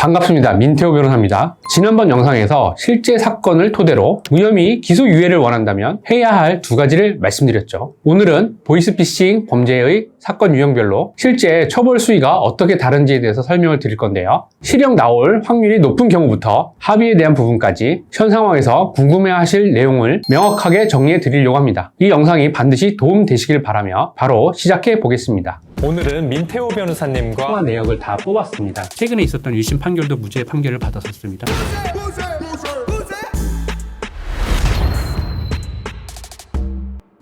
반갑습니다. 민태호 변호사입니다. 지난번 영상에서 실제 사건을 토대로 무혐의 기소유예를 원한다면 해야 할 두 가지를 말씀드렸죠. 오늘은 보이스피싱 범죄의 사건 유형별로 실제 처벌 수위가 어떻게 다른지에 대해서 설명을 드릴 건데요. 실형 나올 확률이 높은 경우부터 합의에 대한 부분까지 현 상황에서 궁금해하실 내용을 명확하게 정리해 드리려고 합니다. 이 영상이 반드시 도움 되시길 바라며 바로 시작해 보겠습니다. 오늘은 민태호 변호사님과 통화 내역을 다 뽑았습니다. 최근에 있었던 1심 판결도 무죄 판결을 받았었습니다.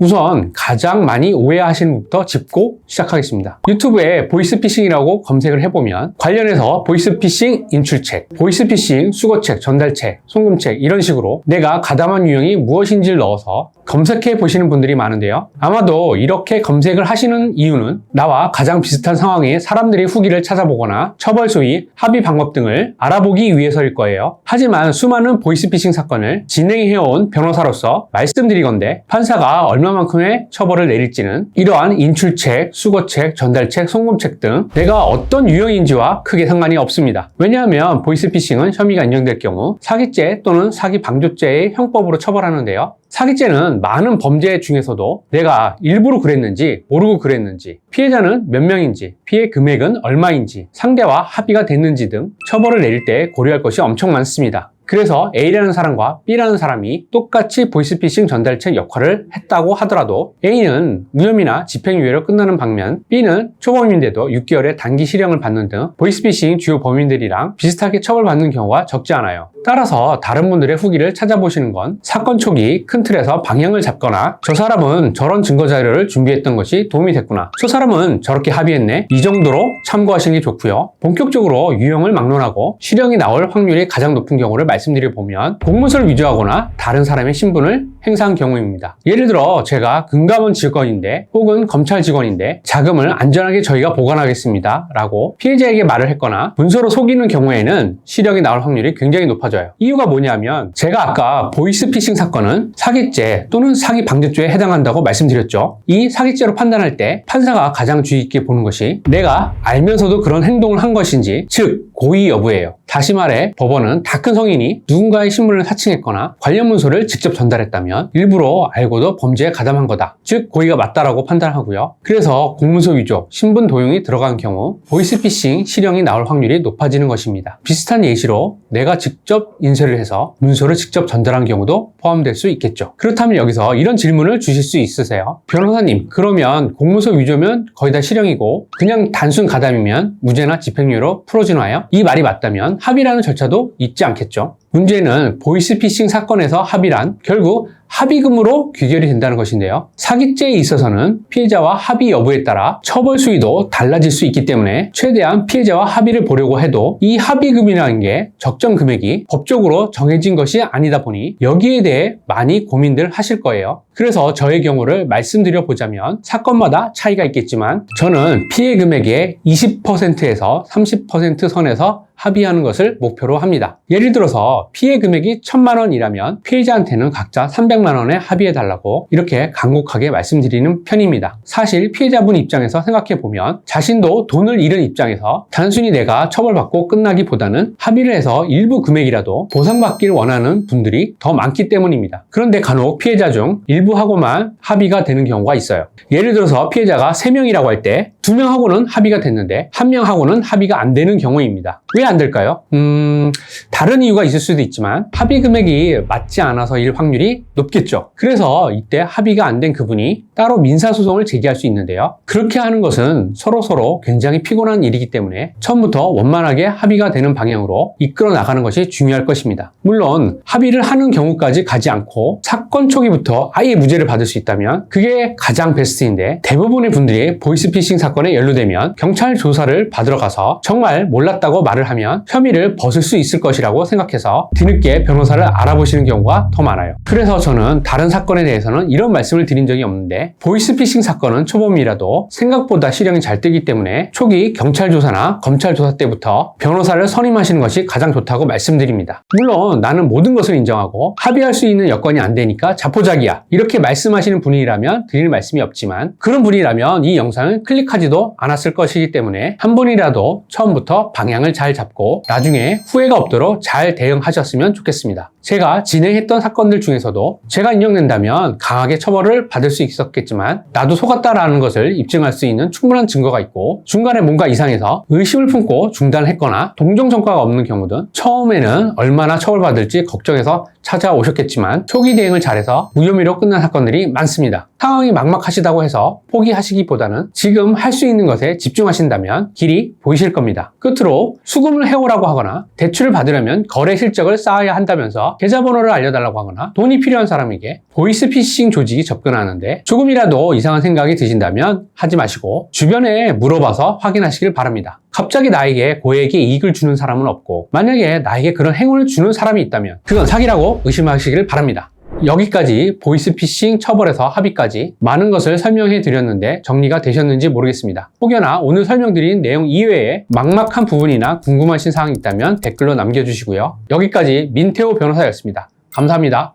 우선 가장 많이 오해하시는 것부터 짚고 시작하겠습니다. 유튜브에 보이스피싱이라고 검색을 해보면 관련해서 보이스피싱 인출책, 보이스피싱 수거책, 전달책, 송금책 이런 식으로 내가 가담한 유형이 무엇인지를 넣어서 검색해 보시는 분들이 많은데요. 아마도 이렇게 검색을 하시는 이유는 나와 가장 비슷한 상황의 사람들의 후기를 찾아보거나 처벌 수위, 합의 방법 등을 알아보기 위해서일 거예요. 하지만 수많은 보이스피싱 사건을 진행해온 변호사로서 말씀드리건대 판사가 얼마만큼의 처벌을 내릴지는 이러한 인출책, 수거책, 전달책, 송금책 등 내가 어떤 유형인지와 크게 상관이 없습니다. 왜냐하면 보이스피싱은 혐의가 인정될 경우 사기죄 또는 사기 방조죄의 형법으로 처벌하는데요. 사기죄는 많은 범죄 중에서도 내가 일부러 그랬는지 모르고 그랬는지 피해자는 몇 명인지 피해 금액은 얼마인지 상대와 합의가 됐는지 등 처벌을 내릴 때 고려할 것이 엄청 많습니다. 그래서 A라는 사람과 B라는 사람이 똑같이 보이스피싱 전달책 역할을 했다고 하더라도 A는 무혐의나 집행유예로 끝나는 반면 B는 초범인데도 6개월의 단기 실형을 받는 등 보이스피싱 주요 범인들이랑 비슷하게 처벌받는 경우가 적지 않아요. 따라서 다른 분들의 후기를 찾아보시는 건 사건 초기 큰 틀에서 방향을 잡거나 저 사람은 저런 증거자료를 준비했던 것이 도움이 됐구나, 저 사람은 저렇게 합의했네, 이 정도로 참고하시는 게 좋고요. 본격적으로 유형을 막론하고 실형이 나올 확률이 가장 높은 경우를 말씀드려보면 공무서를 위조하거나 다른 사람의 신분을 행사한 경우입니다. 예를 들어 제가 금감원 직원인데 혹은 검찰 직원인데 자금을 안전하게 저희가 보관하겠습니다 라고 피해자에게 말을 했거나 문서로 속이는 경우에는 실형이 나올 확률이 굉장히 높아져요. 이유가 뭐냐면 제가 아까 보이스피싱 사건은 사기죄 또는 사기 방조죄에 해당한다고 말씀드렸죠. 이 사기죄로 판단할 때 판사가 가장 주의 깊게 보는 것이 내가 알면서도 그런 행동을 한 것인지, 즉 고의 여부예요. 다시 말해 법원은 다 큰 성인이 누군가의 신분을 사칭했거나 관련 문서를 직접 전달했다면 일부러 알고도 범죄에 가담한 거다, 즉 고의가 맞다라고 판단하고요. 그래서 공문서 위조, 신분 도용이 들어간 경우 보이스피싱 실형이 나올 확률이 높아지는 것입니다. 비슷한 예시로 내가 직접 인쇄를 해서 문서를 직접 전달한 경우도 포함될 수 있겠죠. 그렇다면 여기서 이런 질문을 주실 수 있으세요. 변호사님, 그러면 공문서 위조면 거의 다 실형이고 그냥 단순 가담이면 무죄나 집행유예로 풀어지나요? 이 말이 맞다면 합의라는 절차도 있지 않겠죠. 문제는 보이스피싱 사건에서 합의란 결국 합의금으로 귀결이 된다는 것인데요. 사기죄에 있어서는 피해자와 합의 여부에 따라 처벌 수위도 달라질 수 있기 때문에 최대한 피해자와 합의를 보려고 해도 이 합의금이라는 게 적정 금액이 법적으로 정해진 것이 아니다 보니 여기에 대해 많이 고민들 하실 거예요. 그래서 저의 경우를 말씀드려 보자면 사건마다 차이가 있겠지만 저는 피해 금액의 20%에서 30% 선에서 합의하는 것을 목표로 합니다. 예를 들어서 피해 금액이 1,000만 원이라면 피해자한테는 각자 300만 원에 합의해달라고 이렇게 간곡하게 말씀드리는 편입니다. 사실 피해자분 입장에서 생각해보면 자신도 돈을 잃은 입장에서 단순히 내가 처벌받고 끝나기보다는 합의를 해서 일부 금액이라도 보상받기를 원하는 분들이 더 많기 때문입니다. 그런데 간혹 피해자 중 일부하고만 합의가 되는 경우가 있어요. 예를 들어서 피해자가 3명이라고 할 때 2명하고는 합의가 됐는데 1명하고는 합의가 안 되는 경우입니다. 왜 안 될까요? 다른 이유가 있을 수도 있지만 합의 금액이 맞지 않아서일 확률이 높겠죠. 그래서 이때 합의가 안 된 그분이 따로 민사소송을 제기할 수 있는데요. 그렇게 하는 것은 서로 굉장히 피곤한 일이기 때문에 처음부터 원만하게 합의가 되는 방향으로 이끌어 나가는 것이 중요할 것입니다. 물론 합의를 하는 경우까지 가지 않고 사건 초기부터 아예 무죄를 받을 수 있다면 그게 가장 베스트인데 대부분의 분들이 보이스피싱 사건에 연루되면 경찰 조사를 받으러 가서 정말 몰랐다고 말을 하면 혐의를 벗을 수 있을 것이라고 생각해서 뒤늦게 변호사를 알아보시는 경우가 더 많아요. 그래서 저는 저는 다른 사건에 대해서는 이런 말씀을 드린 적이 없는데 보이스피싱 사건은 초범이라도 생각보다 실형이 잘 뜨기 때문에 초기 경찰 조사나 검찰 조사 때부터 변호사를 선임하시는 것이 가장 좋다고 말씀드립니다. 물론 나는 모든 것을 인정하고 합의할 수 있는 여건이 안 되니까 자포자기야 이렇게 말씀하시는 분이라면 드릴 말씀이 없지만 그런 분이라면 이 영상을 클릭하지도 않았을 것이기 때문에 한 번이라도 처음부터 방향을 잘 잡고 나중에 후회가 없도록 잘 대응하셨으면 좋겠습니다. 제가 진행했던 사건들 중에서도 제가 인정된다면 강하게 처벌을 받을 수 있었겠지만 나도 속았다라는 것을 입증할 수 있는 충분한 증거가 있고 중간에 뭔가 이상해서 의심을 품고 중단했거나 동정 성과가 없는 경우든 처음에는 얼마나 처벌받을지 걱정해서 찾아오셨겠지만 초기 대응을 잘해서 무혐의로 끝난 사건들이 많습니다. 상황이 막막하시다고 해서 포기하시기보다는 지금 할 수 있는 것에 집중하신다면 길이 보이실 겁니다. 끝으로 수금을 해오라고 하거나 대출을 받으려면 거래 실적을 쌓아야 한다면서 계좌번호를 알려달라고 하거나 돈이 필요한 사람에게 보이스피싱 조직이 접근하는데 조금이라도 이상한 생각이 드신다면 하지 마시고 주변에 물어봐서 확인하시길 바랍니다. 갑자기 나에게 고액의 이익을 주는 사람은 없고 만약에 나에게 그런 행운을 주는 사람이 있다면 그건 사기라고 의심하시길 바랍니다. 여기까지 보이스피싱 처벌에서 합의까지 많은 것을 설명해 드렸는데 정리가 되셨는지 모르겠습니다. 혹여나 오늘 설명드린 내용 이외에 막막한 부분이나 궁금하신 사항이 있다면 댓글로 남겨주시고요. 여기까지 민태호 변호사였습니다. 감사합니다.